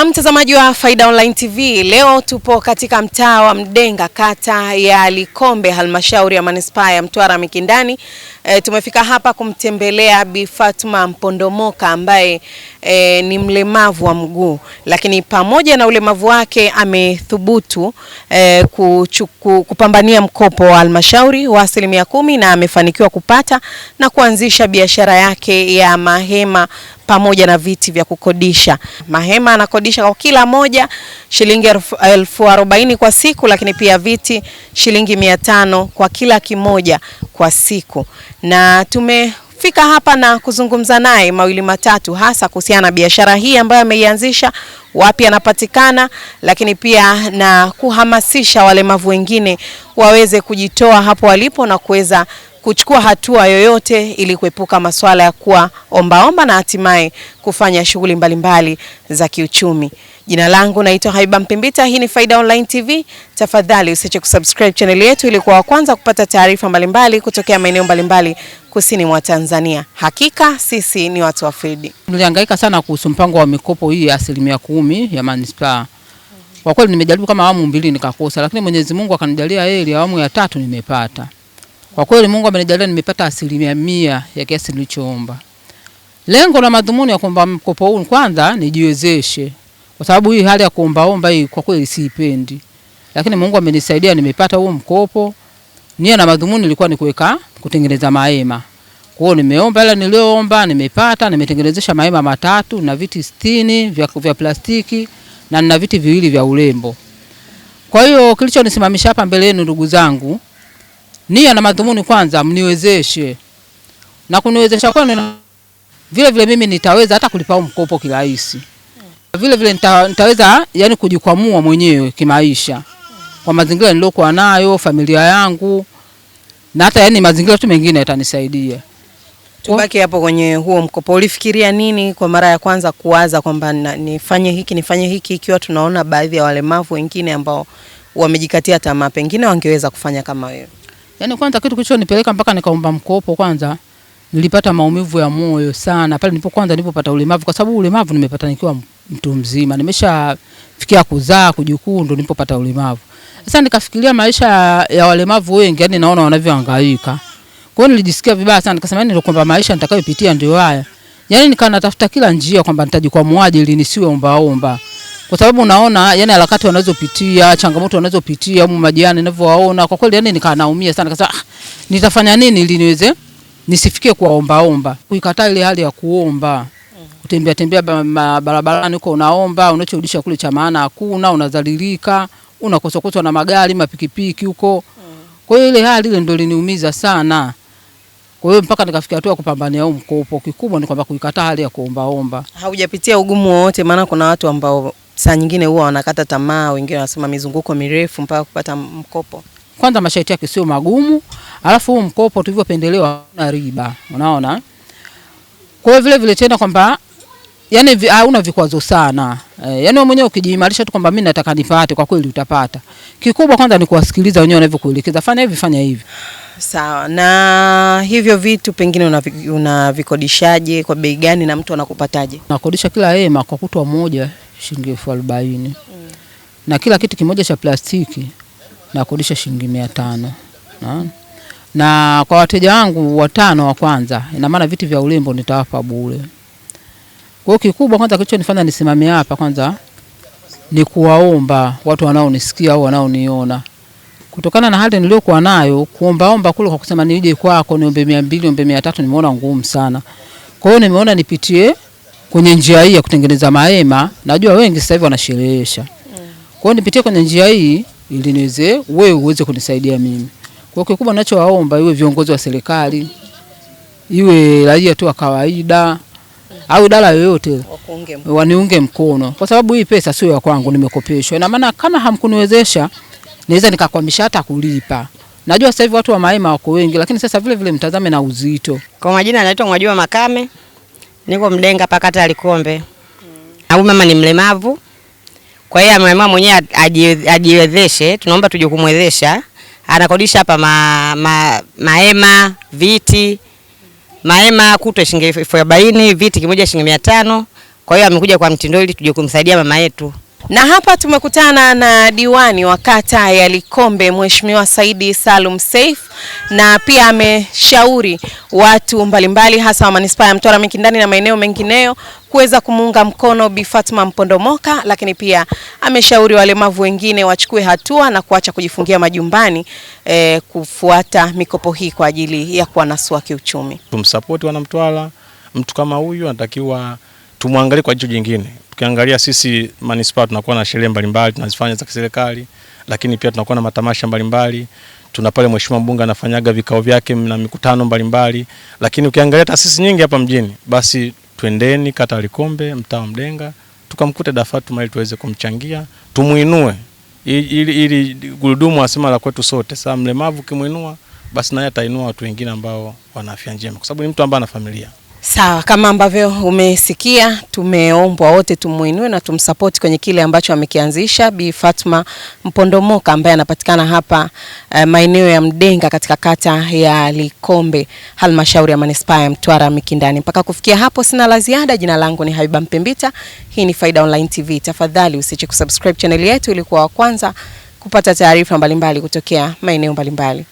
Mtazamaji wa Faida Online TV, leo tupo katika mtaa wa Mdenga, kata ya Likombe, halmashauri ya manispaa ya Mtwara Mikindani. Tumefika hapa kumtembelea Bi Fatuma Mpondomoka ambaye ni mlemavu wa mguu, lakini pamoja na ulemavu wake amethubutu kupambania mkopo wa halmashauri wa 10% na amefanikiwa kupata na kuanzisha biashara yake ya mahema pamoja na viti vya kukodisha. Mahema anakodisha kwa kila moja shilingi 40,000 kwa siku, lakini pia viti shilingi 500 kwa kila kimoja kwa siku. Na tumefika hapa na kuzungumza naye mawili matatu, hasa kuhusiana na biashara hii ambayo ameianzisha, wapi anapatikana, lakini pia na kuhamasisha walemavu wengine waweze kujitoa hapo walipo na kuweza kuchukua hatua yoyote ili kuepuka masuala ya kuwa ombaomba na hatimaye kufanya shughuli mbalimbali za kiuchumi. Jina langu naitwa Haiba Mpimbita, hii ni Faida Online TV. Tafadhali usiache kusubscribe channel yetu ili kuwa wa kwanza kupata taarifa mbalimbali kutokea maeneo mbalimbali kusini mwa Tanzania. Hakika sisi ni watu wa Fridi. Nilihangaika sana kuhusu mpango wa mikopo hii ya 10% ya manispaa. Kwa kweli nimejaribu kama awamu 2 nikakosa, lakini Mwenyezi Mungu akanijalia heri, awamu ya 3 nimepata. Kwa kweli Mungu amenijalia nimepata 100% ya kiasi nilichoomba. Lengo la madhumuni ya kuomba mkopo huu kwanza nijiwezeshe, kwa sababu hii hali ya kuombaomba hii kwa kweli siipendi. Lakini Mungu amenisaidia nimepata huo mkopo. Nia na madhumuni ilikuwa ni kutengeneza mahema. Kwa hiyo nimeomba ila nilioomba nimepata, nimetengenezesha mahema 3 na viti 60 vya plastiki na nina viti 2 vya urembo. Kwa hiyo kilichonisimamisha hapa mbele yenu ndugu zangu, nia na madhumuni kwanza mniwezeshe. Na kuniwezesha kwenu vile mimi nitaweza hata kulipa mkopo kirahisi. Vile nitaweza yani kujikwamua mwenyewe kimaisha. Kwa mazingira nilokuwa nayo, familia yangu, na hata yani mazingira tu mengine yatanisaidia. Tubaki hapo kwenye huo mkopo. Ulifikiria nini kwa mara ya kwanza kuwaza kwamba nifanye hiki ikiwa tunaona baadhi ya walemavu wengine ambao wamejikatia tamaa pengine wangeweza kufanya kama wewe? Yaani kwanza kitu kilichonipeleka mpaka nikaomba mkopo, kwanza nilipata maumivu ya moyo sana pale nilipopata ulemavu, kwa sababu ulemavu nimepata nikiwa mtu mzima. Nimeshafikia kuzaa, kujukuu, ndo nilipopata ulemavu. Sasa nikafikiria maisha ya walemavu wengi, yani naona wanavyohangaika. Kwa hiyo nilijisikia vibaya sana, nikasema ndio kwamba maisha nitakayopitia ndio haya. Yaani natafuta kila njia kwamba nitajikwamwaje ili nisiwe ombaomba. Kwa sababu naona yani harakati wanazopitia, changamoto wanazopitia, majirani ninavyowaona, kwa kweli yani naumia sana. Nikasema nitafanya nini ili niweze nisifikie kwa ombaomba. Kuikataa ile hali ya kuomba. Kutembea barabarani huko unaomba, unachodisha kule cha maana hakuna, unadhalilika, unakosokotwa na magari, mapikipiki huko. Kwa hiyo ile hali ile ndio iliniumiza sana. Kwa hiyo mpaka nikafikia hatua kupambania huu mkopo. Kikubwa ni kwamba kuikataa hali ya kuombaomba. Haujapitia ugumu wote? Maana kuna watu ambao saa nyingine huwa wanakata tamaa, wengine wanasema mizunguko mirefu mpaka kupata mkopo. Kwanza masharti yake sio magumu, alafu huu mkopo tulivyopendelewa na riba, unaona? Kwa hiyo vile tena kwamba yani hauna vikwazo sana. Yani wewe mwenyewe ukijiimarisha tu kwamba mimi nataka nipate, kwa kweli utapata. Kikubwa kwanza ni kuwasikiliza wenyewe wanavyokuelekeza. Fanya hivi, fanya hivi. Sawa. Na hivyo vitu pengine unavikodishaje, kwa bei gani na mtu anakupataje? Nakodisha kila hema kwa kutwa moja shilingi 40,000. Na kila kitu kimoja cha plastiki nakodisha shilingi 500. Na kwa wateja wangu 5 wa kwanza, ina maana viti vya urembo nitawapa bure. Kwa hiyo kikubwa kwanza kilichonifanya nisimame hapa kwanza ni kuwaomba watu wanaonisikia au wanaoniona. Kutokana na hali niliyokuwa nayo, kuombaomba kule kwa kusema nije kwako niombe 200, niombe 300 nimeona ngumu sana. Kwa hiyo nimeona nipitie kwenye njia hii ya kutengeneza mahema. Najua wengi sasa hivi wanasherehesha. Kwa hiyo nipitie kwenye njia hii ili niweze wewe uweze kunisaidia mimi. Kwa hiyo kikubwa ninachowaomba, iwe viongozi wa serikali, iwe raia tu wa kawaida, au idara yoyote waniunge mkono, kwa sababu hii pesa sio ya kwangu, nimekopeshwa. Ina maana kama hamkuniwezesha naweza nikakwamisha hata kulipa. Najua sasa hivi watu wa mahema wako wengi, lakini sasa vile mtazame na uzito. Kwa majina naitwa Mwajuma Makame, niko Mdenga pakata ya Likombe. Au mama ni mlemavu, kwa hiyo ameamua mwenyewe ajiwezeshe, tunaomba tuje kumwezesha. Anakodisha hapa mahema, viti. Mahema kutwa shilingi 40,000, viti kimoja shilingi 500. Kwa hiyo amekuja kwa mtindo ili tuje kumsaidia mama yetu. Na hapa tumekutana na diwani wa kata ya Likombe Mheshimiwa Saidi Salum Seif, na pia ameshauri watu mbalimbali hasa wa manispaa ya Mtwara Mikindani na maeneo mengineyo kuweza kumuunga mkono Bi Fatma Mpondomoka, lakini pia ameshauri walemavu wengine wachukue hatua na kuacha kujifungia majumbani kufuata mikopo hii kwa ajili ya kuwanasua kiuchumi. Tumsupport wana Mtwara, mtu kama huyu anatakiwa tumwangalie kwa jicho jingine. Tukiangalia sisi manispaa tunakuwa na sherehe mbalimbali tunazifanya za kiserikali, lakini pia tunakuwa na matamasha mbalimbali. Tuna pale mheshimiwa mbunge anafanyaga vikao vyake na mikutano mbalimbali, lakini ukiangalia taasisi nyingi hapa mjini, basi twendeni kata ya Likombe, mtaa Mdenga, tukamkute Da Fatma ili tuweze kumchangia, tumuinue ili gurudumu asema la kwetu sote. Sasa mlemavu kimuinua, basi naye atainua watu wengine ambao wana afya njema, kwa sababu ni mtu ambaye ana familia. Sawa, kama ambavyo umesikia, tumeombwa wote tumuinue na tumsupport kwenye kile ambacho amekianzisha Bi Fatma Mpondomoka ambaye anapatikana hapa maeneo ya Mdenga katika kata ya Likombe, halmashauri ya manispaa ya Mtwara Mikindani. Mpaka kufikia hapo sina la ziada. Jina langu ni Habiba Mpembita. Hii ni Faida Online TV. Tafadhali usiache kusubscribe channel yetu ili kuwa wa kwanza kupata taarifa mbalimbali kutokea maeneo mbalimbali.